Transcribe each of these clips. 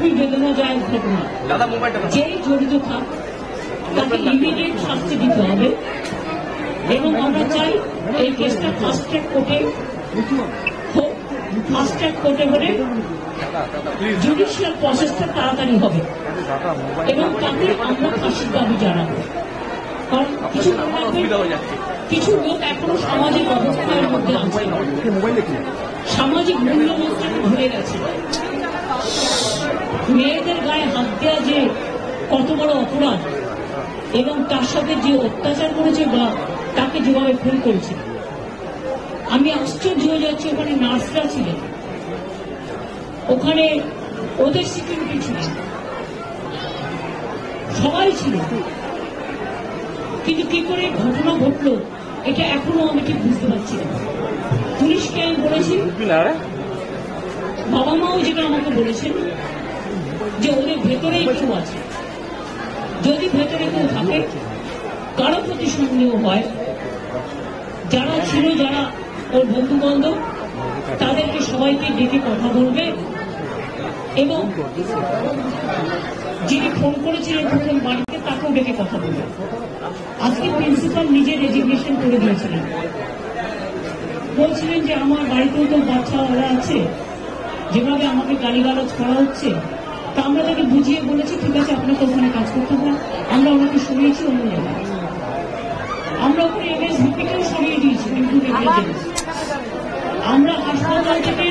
খুবই বেদনাদায়ক ঘটনা। যেই জড়িত থাক তাকে ইমিডিয়েট শাস্তি দিতে হবে এবং আমরা চাই এই কেসটা ফাস্ট ট্র্যাক কোর্টে হোক। ফাস্ট ট্র্যাক কোর্টে হলে জুডিশিয়াল প্রসেসটা তাড়াতাড়ি হবে এবং তাকে আমরা ফাঁসির দাবি জানাবো। কারণ কিছু লোক এখনো সামাজিক অবস্থার মধ্যে আছে, সামাজিক মূল্যবোধটাকে ভুলে গেছে। মেয়েদের গায়ে হাত দেওয়া যে কত বড় অপরাধ এবং তার সাথে যে অত্যাচার করেছে বা তাকে যেভাবে খুন করেছে, আমি আশ্চর্য হয়ে যাচ্ছি। ওখানে নার্সরা ছিলেন, ওখানে ওদের সিকিউরিটি ছিলেন, সবাই ছিল, কিন্তু কি করে ঘটনা ঘটলো এটা এখনো আমি ঠিক বুঝতে পারছি না। পুলিশকে আমি বলেছি, বাবা মাও যেটা আমাকে বলেছেন যে ওদের ভেতরেই কেউ আছে, যদি ভেতরে কেউ থাকে কারো প্রতি সন্দেহ হয়, যারা ছিল, যারা ওর বন্ধু বান্ধব, তাদেরকে সবাইকে ডেকে কথা বলবে এবং যিনি ফোন করেছিলেন প্রথম বাড়িতে তাকেও ডেকে কথা বলবে। আজকে প্রিন্সিপাল নিজে রেজিগনেশন করে দিয়েছিলেন, বলছিলেন যে আমার বাড়িতেও তো বাচ্চারা আছে, যেভাবে আমাকে গালিগালাজ করা হচ্ছে, তা আমরা তাকে বুঝিয়ে বলেছি ঠিক আছে আপনাকে ওখানে কাজ করতে হবে। আমরা ওনাকে সরিয়েছি অন্য জায়গায়, আমরা ওখানে এমএসভিপিকেও সরিয়ে দিয়েছি, কিন্তু আমরা হাসপাতাল থেকে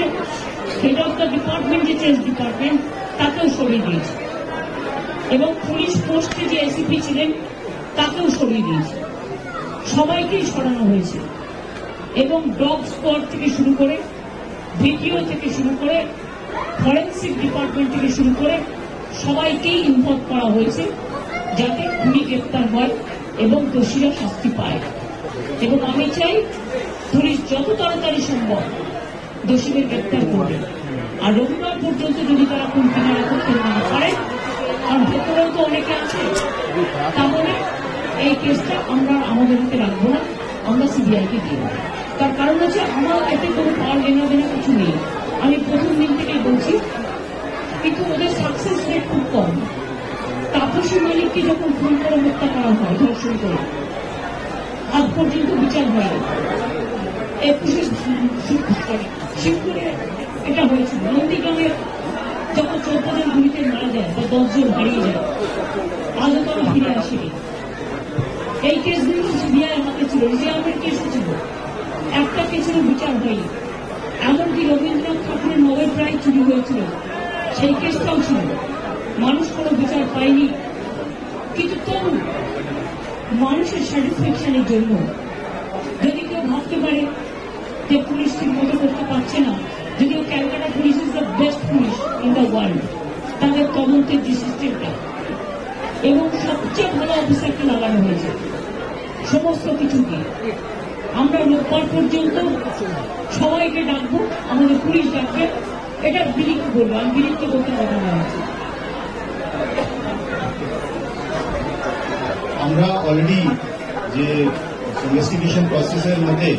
হেড অফ দ্য ডিপার্টমেন্ট যে চেস ডিপার্টমেন্ট তাকেও সরিয়ে দিয়েছি এবং পুলিশ পোস্টে যে এসিপি ছিলেন তাকেও সরিয়ে দিয়েছি। সবাইকেই সরানো হয়েছে এবং ডগ স্কোয়াড থেকে শুরু করে, ভিডিও থেকে শুরু করে, ফরেন্সিক ডিপার্টমেন্ট থেকে শুরু করে সবাইকেই ইনভলভ করা হয়েছে যাতে খুনি গ্রেপ্তার হয় এবং দোষীরা শাস্তি পায়। এবং আমি চাই পুলিশ যত তাড়াতাড়ি সম্ভব দোষীদের গ্রেপ্তার করবে। আর রবিবার পর্যন্ত যদি তারা কোন কিনারা করতে না পারে, কারণ ভেতরেও তো অনেকে আছে, তাহলে এই কেসটা আমরা আমাদের হাতে রাখবো না, আমরা সিবিআইকে দিয়ে দেবো। তার কারণ হচ্ছে আমার এতে কোনো পাওয়ার লেনা দেনা কিছু নেই, আমি প্রথম দিন থেকেই বলছি, কিন্তু ওদের সাকসেস রেট খুব কম। তাপসী মালিককে যখন খুন করে হত্যা করা হয়, ধর্ষণ করে, আজ পর্যন্ত বিচার হয়। 21শে শিবপুরে এটা হয়েছিল, নন্দীগ্রামে যখন 14 জন গুলিতে মারা যায় বা 10 জন হারিয়ে যায়, আজও তারা ফিরে আসেনি। এই কেসগুলো সিবিআই হাতে ছিল, রিজার্ভের কেসও ছিল, একটা কেসেরও বিচার হয়নি। এমনকি রবীন্দ্রনাথ ঠাকুরের নোবেল প্রাইজ চুরি হয়েছিল, সেই কেসটাও ছিল, মানুষ কোনো বিচার পায়নি। কিন্তু তবু মানুষের স্যাটিসফ্যাকশনের জন্য যদি কেউ ভাবতে পারে যে পুলিশ ঠিক মতো করতে পারছে না, যদিও Calcutta police is the best police in the world, তাদের তদন্তের যে সিস্টেমটা এবং সবচেয়ে ভালো অফিসারকে লাগানো হয়েছে সমস্ত কিছুকে, আমরা রোববার পর্যন্ত সবাইকে ডাকবো, আমাদের পুলিশ ডাকবে, এটা বিলিকে বলবো, আমি বিলিকে বলতে কথা বলছি। আমরা অলরেডি যে ইনভেস্টিগেশন প্রসেসের মধ্যে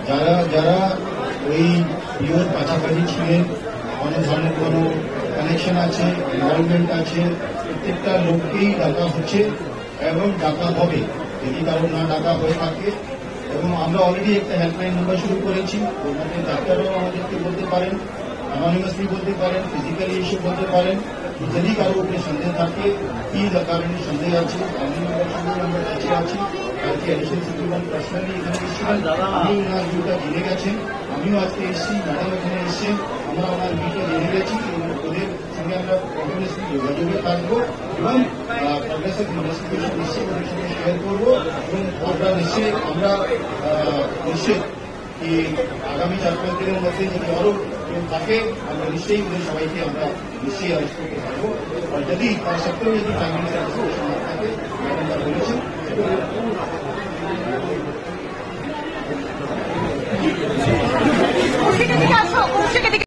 যারা যারা ওই পিওর কাছাকাছি ছিলেন, কোনো ধরনের কোনো কানেকশন আছে, ইনভলভমেন্ট আছে, প্রত্যেকটা লোককেই ডাকা হচ্ছে এবং ডাকা হবে যদি কারো না ডাকা হয়ে থাকে। এবং আমরা অলরেডি একটা হেল্পলাইন নাম্বার শুরু করেছি, ওর মধ্যে ডাক্তাররাও আমাদেরকে বলতে পারেন, অ্যানোনিমাসলি বলতে পারেন, ফিজিক্যালি এসে বলতে পারেন। যদি কারো উপরে সন্দেহ থাকে, কি কারণে সন্দেহ আছে, আমি আমরা কাছে আছি। কালকে অ্যাডিশনাল সিকিউরিটি পার্সোনালি এখানে এসেছিলেন, আমি ওনার ভিউটা জেনে গেছেন, আমিও আজকে এসেছি, ম্যাডাম এখানে এসেছেন, আমরা ওনার ভিউটা জেনে গেছি। ওদের সঙ্গে আমরা কন্টিনিউসলি যোগাযোগে থাকবো এবং প্রগ্রেস অফ ইনভেস্টিগেশন নিশ্চয়ই ওদের সঙ্গে শেয়ার করবো এবং আমরা নিশ্চয়ই কি আগামী 4-5 দিনের মধ্যে যদি আরো কেউ থাকে আমরা নিশ্চয়ই ওদের সবাইকে আমরা নিশ্চয়ই অ্যারেস্ট করতে পারবো। আর যদি তার সত্ত্বেও যদি ফ্যামিলি স্যাটিসফ্যাকশন না থাকে, ম্যাডাম যা বলেছেন